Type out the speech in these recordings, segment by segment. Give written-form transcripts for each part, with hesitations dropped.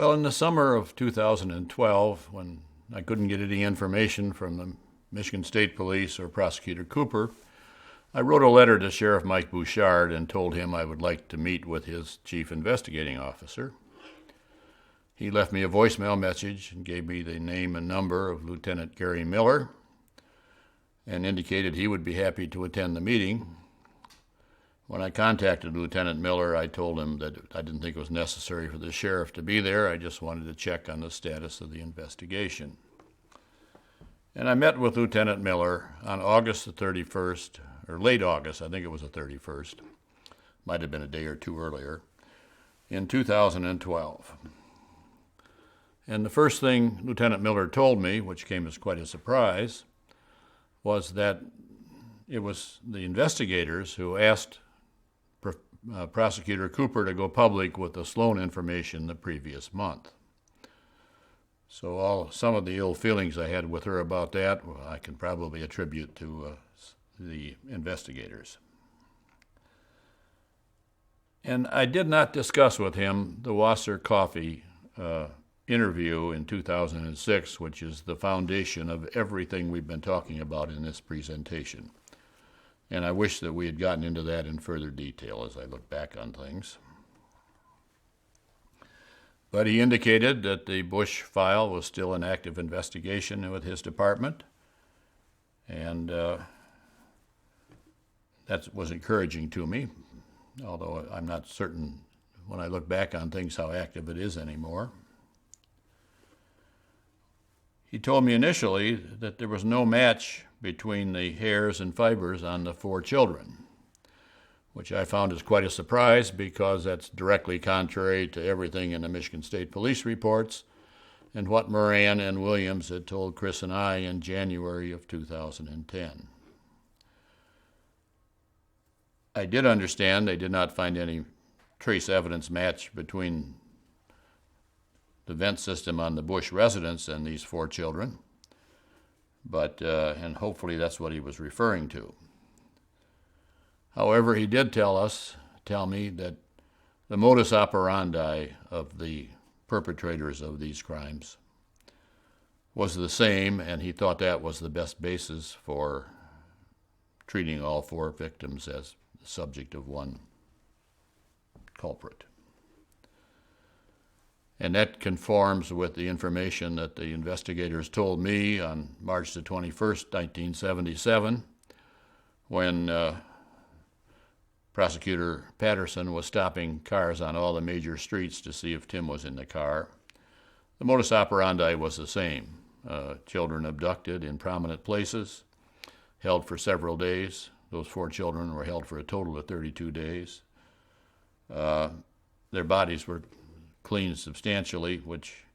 Well, in the summer of 2012, when I couldn't get any information from the Michigan State Police or Prosecutor Cooper, I wrote a letter to Sheriff Mike Bouchard and told him I would like to meet with his chief investigating officer. He left me a voicemail message and gave me the name and number of Lieutenant Gary Miller and indicated he would be happy to attend the meeting. When I contacted Lieutenant Miller, I told him that I didn't think it was necessary for the sheriff to be there. I just wanted to check on the status of the investigation. And I met with Lieutenant Miller on August the 31st, or late August, I think it was the 31st, might have been a day or two earlier, in 2012. And the first thing Lieutenant Miller told me, which came as quite a surprise, was that it was the investigators who asked Prosecutor Cooper to go public with the Sloan information the previous month. So some of the ill feelings I had with her about that, well, I can probably attribute to the investigators. And I did not discuss with him the Wasser Coffee interview in 2006, which is the foundation of everything we've been talking about in this presentation. And I wish that we had gotten into that in further detail as I look back on things. But he indicated that the Bush file was still an active investigation with his department, and that was encouraging to me, although I'm not certain when I look back on things how active it is anymore. He told me initially that there was no match between the hairs and fibers on the 4 children, which I found is quite a surprise because that's directly contrary to everything in the Michigan State Police reports and what Moran and Williams had told Chris and I in January of 2010. I did understand they did not find any trace evidence match between the vent system on the Bush residence and these 4 children, but and hopefully that's what he was referring to. However, he did tell me that the modus operandi of the perpetrators of these crimes was the same, and he thought that was the best basis for treating all 4 victims as the subject of one culprit. And that conforms with the information that the investigators told me on March the 21st, 1977, when Prosecutor Patterson was stopping cars on all the major streets to see if Tim was in the car. The modus operandi was the same. Children abducted in prominent places, held for several days. Those 4 children were held for a total of 32 days. Their bodies were cleaned substantially, which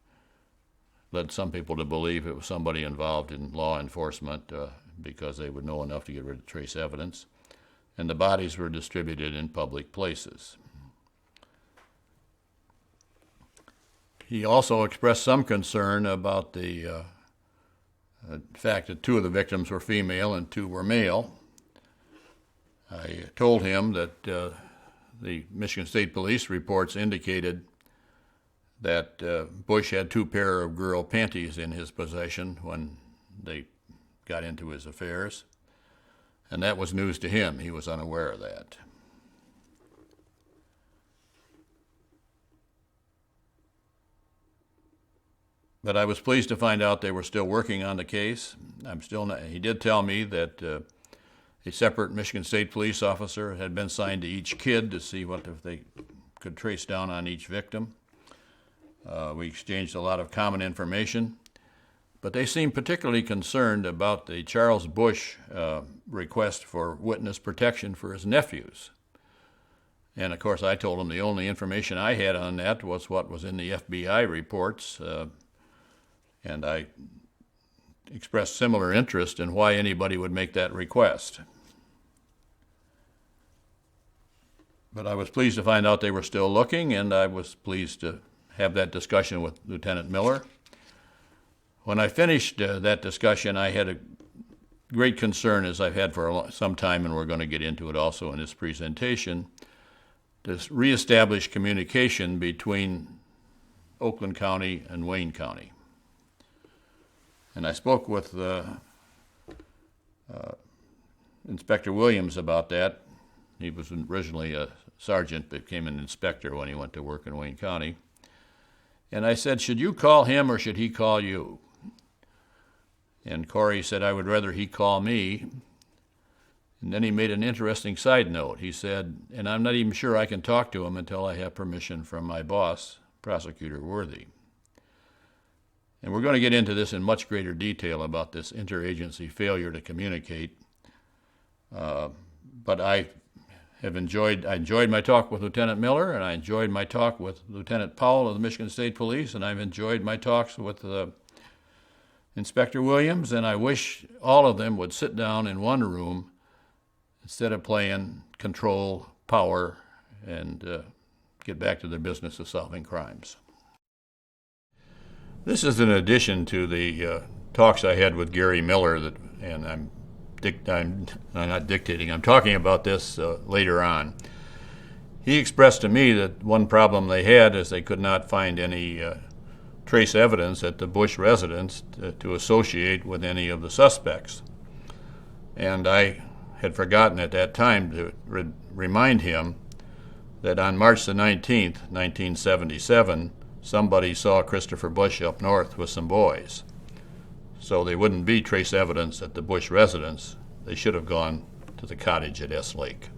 led some people to believe it was somebody involved in law enforcement because they would know enough to get rid of trace evidence. And the bodies were distributed in public places. He also expressed some concern about the fact that 2 of the victims were female and 2 were male. I told him that the Michigan State Police reports indicated that Bush had 2 pair of girl panties in his possession when they got into his affairs. And that was news to him. He was unaware of that. But I was pleased to find out they were still working on the case. He did tell me that a separate Michigan State police officer had been assigned to each kid to see if they could trace down on each victim. We exchanged a lot of common information. But they seemed particularly concerned about the Charles Bush request for witness protection for his nephews. And of course, I told them the only information I had on that was what was in the FBI reports, and I expressed similar interest in why anybody would make that request. But I was pleased to find out they were still looking, and I was pleased to have that discussion with Lieutenant Miller. When I finished that discussion, I had a great concern, as I've had for some time, and we're going to get into it also in this presentation, to reestablish communication between Oakland County and Wayne County. And I spoke with Inspector Williams about that. He was originally a sergeant, became an inspector when he went to work in Wayne County. And I said, should you call him or should he call you? And Corey said, I would rather he call me. And then he made an interesting side note. He said, and I'm not even sure I can talk to him until I have permission from my boss, Prosecutor Worthy. And we're going to get into this in much greater detail about this interagency failure to communicate. But I enjoyed my talk with Lieutenant Miller, and I enjoyed my talk with Lieutenant Powell of the Michigan State Police, and I've enjoyed my talks with Inspector Williams, and I wish all of them would sit down in one room instead of playing control, power, and get back to their business of solving crimes. This is in addition to the talks I had with Gary Miller, and I'm not dictating, I'm talking about this later on. He expressed to me that one problem they had is they could not find any trace evidence at the Bush residence to associate with any of the suspects. And I had forgotten at that time to remind him that on March the 19th, 1977, somebody saw Christopher Bush up north with some boys. So there wouldn't be trace evidence at the Bush residence. They should have gone to the cottage at S Lake.